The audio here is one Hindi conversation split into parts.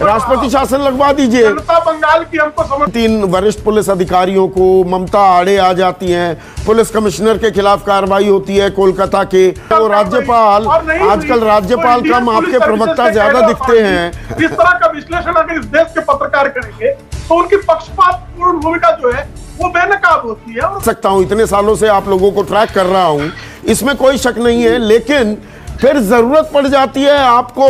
राष्ट्रपति शासन लगवा दीजिए। जनता बंगाल की हमको समझ। 3 वरिष्ठ पुलिस अधिकारियों को ममता आड़े आ जाती हैं, पुलिस कमिश्नर के खिलाफ कार्रवाई होती है कोलकाता के। तो राज्यपाल, आजकल राज्यपाल कम आपके प्रवक्ता ज्यादा दिखते हैं। इस तरह का विश्लेषण अगर इस देश के पत्रकार करेंगे तो उनकी पक्षपातपूर्ण भूमिका जो है वो बेनकाब होती है। और सकता हूं, इतने सालों से आप लोगों को ट्रैक कर रहा हूं, इसमें कोई शक नहीं है, लेकिन फिर जरूरत पड़ जाती है आपको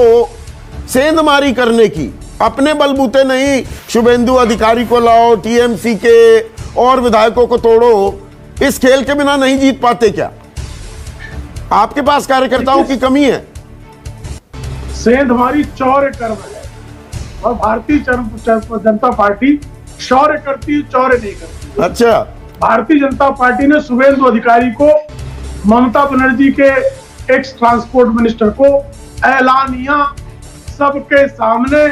सेंधमारी करने की। अपने बलबूते नहीं, शुभेंदु अधिकारी को लाओ, टीएमसी के और विधायकों को तोड़ो। इस खेल के बिना नहीं जीत पाते क्या? आपके पास कार्यकर्ताओं की कमी है? सेंधमारी चौर्य कर्म है और भारतीय जनता पार्टी शौर्य करती है, चौर्य नहीं करती। अच्छा, भारतीय जनता पार्टी ने शुभेंदु अधिकारी को, ममता बनर्जी के एक्स ट्रांसपोर्ट मिनिस्टर को ऐलानिया सबके सामने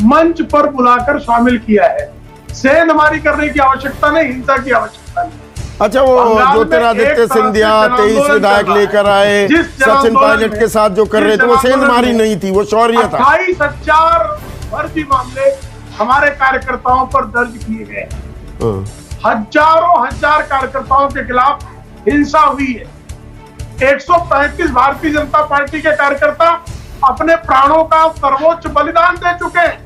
मंच पर बुलाकर शामिल किया है। सेंधमारी करने की आवश्यकता नहीं, हिंसा की आवश्यकता नहीं। अच्छा, वो ज्योतिरादित्य सिंधिया 23 विधायक लेकर आए, सचिन पायलट के साथ जो कर रहे थे, वो सेंधमारी नहीं थी, वो शौर्य था। 28 हजार फर्जी मामले हमारे कार्यकर्ताओं पर दर्ज किए गए। हजारों हजार कार्यकर्ताओं के खिलाफ हिंसा हुई है। 135 भारतीय जनता पार्टी के कार्यकर्ता अपने प्राणों का सर्वोच्च बलिदान दे चुके हैं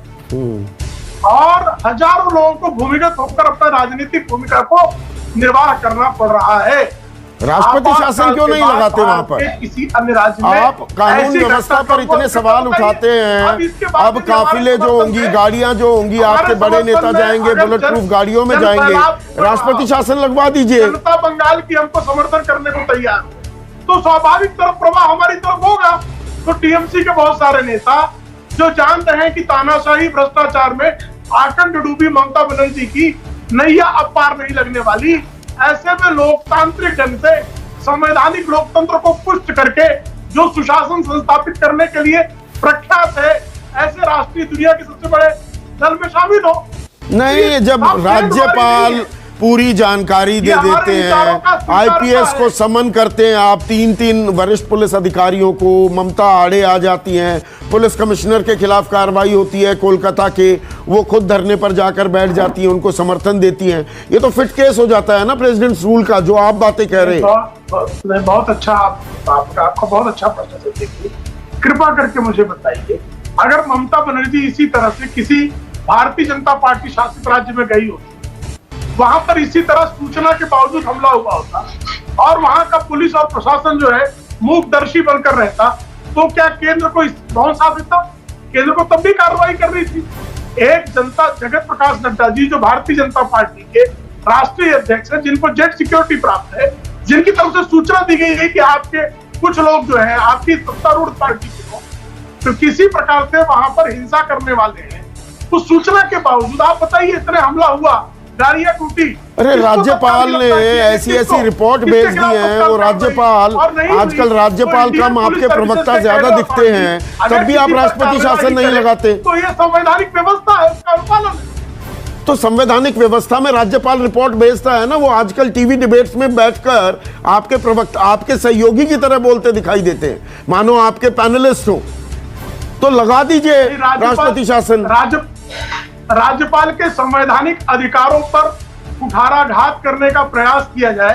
और हजारों लोगों को भूमिगत होकर अपना राजनीतिक भूमिका को निर्वाह करना पड़ रहा है। राष्ट्रपति शासन क्यों नहीं लगाते वहां पर? किसी अन्य राज्य में आप कानून व्यवस्था पर इतने सवाल उठाते हैं, अब काफिले जो होंगी, गाड़ियां जो होंगी, आपके बड़े नेता जाएंगे, बुलेट प्रूफ गाड़ियों में जाएंगे, राष्ट्रपति शासन लगवा दीजिए। जनता बंगाल की हमको समर्थन करने को तैयार, तो स्वाभाविक तरफ प्रवाह हमारी तरफ होगा। तो टीएमसी के बहुत सारे नेता जो जानते हैं कि तानाशाही भ्रष्टाचार में आखंड डूबी ममता बनर्जी की नैया अब पार नहीं लगने वाली, ऐसे में लोकतांत्रिक ढंग से संवैधानिक लोकतंत्र को पुष्ट करके जो सुशासन संस्थापित करने के लिए प्रख्यात है, ऐसे राष्ट्रीय दुनिया के सबसे बड़े दल में शामिल हो। नहीं, जब राज्यपाल पूरी जानकारी दे देते हैं, आईपीएस को समन करते हैं, आप 3 वरिष्ठ पुलिस अधिकारियों को, ममता आड़े आ जाती हैं, पुलिस कमिश्नर के खिलाफ कार्रवाई होती है कोलकाता के, वो खुद धरने पर जाकर बैठ जाती हैं, उनको समर्थन देती हैं, ये तो फिट केस हो जाता है ना प्रेसिडेंट्स रूल का, जो आप बातें कह रहे हैं। बहुत अच्छा, आपका बहुत अच्छा प्रश्न है। कृपा करके मुझे बताइए, अगर ममता बनर्जी इसी तरह से किसी भारतीय जनता पार्टी शासित राज्य में गई होती, वहां पर इसी तरह सूचना के बावजूद हमला हुआ होता और वहां का पुलिस और प्रशासन जो है मूकदर्शी बनकर रहता, तो क्या केंद्र को बहुत साबित था? केंद्र को तब भी कार्रवाई कर रही थी। एक जनता जगत प्रकाश नड्डा जी जो भारतीय जनता पार्टी के राष्ट्रीय अध्यक्ष हैं, जिनको जेट सिक्योरिटी प्राप्त है, जिनकी तरफ से सूचना दी गई है कि आपके कुछ लोग जो है आपकी सत्तारूढ़ पार्टी के लोग तो किसी प्रकार से वहां पर हिंसा करने वाले हैं, उस सूचना के बावजूद आप बताइए इतने हमला हुआ, गाड़ियां टूटी। अरे राज्यपाल ने ऐसी रिपोर्ट भेज दी है, वो राज्यपाल, आजकल राज्यपाल कम आपके प्रवक्ता ज्यादा दिखते हैं, तब भी आप राष्ट्रपति शासन नहीं लगाते। तो ये संवैधानिक व्यवस्था है, उसका अनुपालन है। तो संवैधानिक व्यवस्था में राज्यपाल रिपोर्ट भेजता है ना, वो आजकल टीवी डिबेट्स में बैठकर आपके प्रवक्ता, आपके सहयोगी की तरह बोलते दिखाई देते हैं, मानो आपके पैनलिस्ट हो। तो लगा दीजिए राष्ट्रपति शासन। राज्यपाल के संवैधानिक अधिकारों पर कुठाराघात करने का प्रयास किया जाए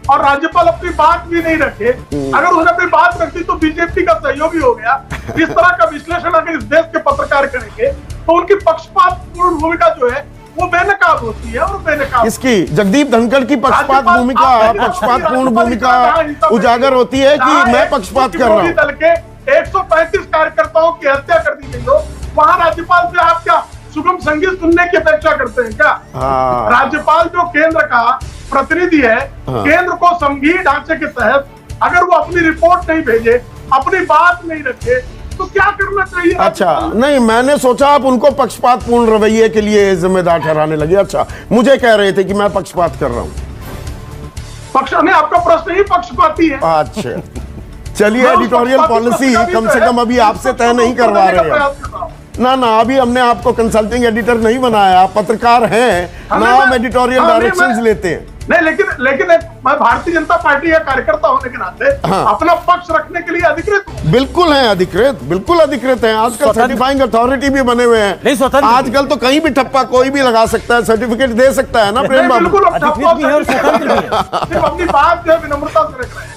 और राज्यपाल अपनी बात भी नहीं रखे। अगर उसने अपनी बात रखी तो बीजेपी का सहयोगी हो गया। इस तरह का विश्लेषण अगर इस देश के पत्रकार करेंगे तो उनकी पक्षपातपूर्ण भूमिका जो है वो बेनकाब होती है। और बेनकाब इसकी जगदीप धनखड़ की पक्षपातपूर्ण भूमिका उजागर होती है कि मैं पक्षपात कर रहा हूँ। दल के 135 कार्यकर्ताओं की हत्या कर दी गई हो, वहां राज्यपाल से आप क्या सुगम संगीत सुनने की अपेक्षा करते हैं क्या? राज्यपाल जो केंद्र का प्रतिनिधि है, केंद्र को संघीय ढांचे के तहत अगर वो अपनी रिपोर्ट नहीं भेजे, अपनी बात नहीं रखे, तो क्या करना चाहिए? अच्छा, नहीं, मैंने सोचा आप उनको पक्षपातपूर्ण रवैये के लिए जिम्मेदार ठहराने लगे। अच्छा, मुझे कह रहे थे कि मैं पक्षपात कर रहा हूँ। पक्ष नहीं, आपका प्रश्न ही पक्षपाती है। अच्छा, चलिए, एडिटोरियल पॉलिसी कम से कम अभी आपसे तय नहीं करवा रहे हैं। ना ना, अभी हमने आपको कंसल्टिंग एडिटर नहीं बनाया, आप पत्रकार हैं ना, हम एडिटोरियल डायरेक्शंस लेते हैं। नहीं, लेकिन मैं भारतीय जनता पार्टी का कार्यकर्ता होने के नाते अपना पक्ष रखने के लिए अधिकृत हूं। बिल्कुल है अधिकृत, बिल्कुल अधिकृत है। आजकल सर्टिफाइंग अथॉरिटी भी बने हुए हैं। आजकल तो कहीं भी ठप्पा कोई भी लगा सकता है, सर्टिफिकेट दे सकता है ना प्रेम बाबू। बिल्कुल सिर्फ अपनी बात जो है विनम्रता से रख रहे हैं।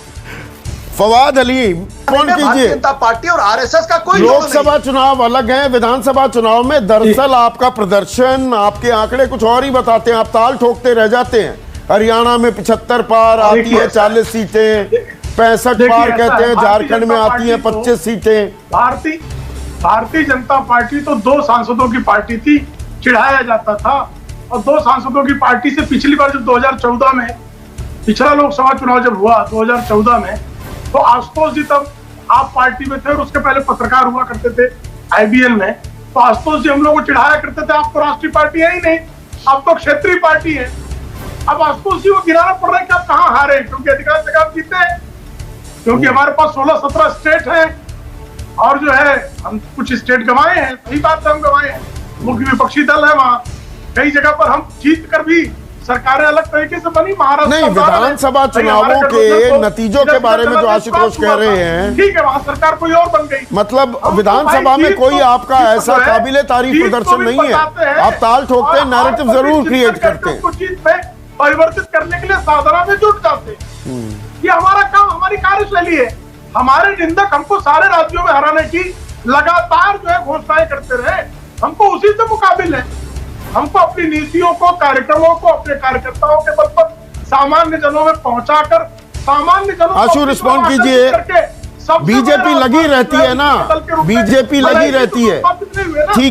फवाद अली, फोन भारतीय कीजिए। जनता पार्टी और आरएसएस का कोई लोकसभा चुनाव अलग है, विधानसभा चुनाव में दरअसल आपका प्रदर्शन, आपके आंकड़े कुछ और ही बताते हैं, आप ताल ठोकते रह जाते हैं। हरियाणा में 75 पार आती है 40 सीटें, 65 पार कहते हैं, झारखंड में आती है 25 सीटें। भारतीय जनता पार्टी तो 2 सांसदों की पार्टी थी, चिढ़ाया जाता था। और 2 सांसदों की पार्टी से पिछली बार जब 2014 में पिछला लोकसभा चुनाव जब हुआ 2014 में, तो आशुतोष जी तब आप पार्टी में थे और उसके पहले पत्रकार हुआ करते थे आईबीएल में। तो आशुतोष जी हम लोग को चिढ़ाया करते थे, आप तो राष्ट्रीय पार्टी है ही नहीं, आप तो क्षेत्रीय पार्टी है। अब आशुतोष जी को गिराना पड़ रहा है कि आप कहाँ हारे, क्योंकि अधिकांश जगह आप जीते हैं, क्योंकि हमारे पास 16-17 स्टेट है और जो है हम कुछ स्टेट गंवाए हैं। सही बात है, हम गंवाए हैं, मुख्य विपक्षी दल है वहाँ, कई जगह पर हम जीत कर भी सरकारें अलग तरीके से बनी। महाराष्ट्र नहीं, विधानसभा चुनावों के नतीजों के बारे में जो आशुतोष कह रहे हैं, ठीक है, वहां सरकार कोई और बन गई, मतलब विधानसभा में कोई आपका ऐसा काबिले तारीफ प्रदर्शन नहीं है, आप ताल ठोकते हैं, नैरेटिव जरूर क्रिएट करते हैं, जीत में परिवर्तित करने के लिए साधना में जुट जाते हैं। ये हमारा काम, हमारी कार्यशैली है। हमारे निंदक हमको सारे राज्यों में हराने की लगातार जो है घोषणाएं करते रहे, हमको उसी से मुकाबिल है। हमको अपनी नीतियों को, कार्यक्रमों को अपने कार्यकर्ताओं के बल पर सामान्य जनों में पहुंचाकर सामान्य जनों को आशु रिस्पॉन्ड कीजिए। बीजेपी लगी रहती है ना, बीजेपी लगी रहती है, ठीक।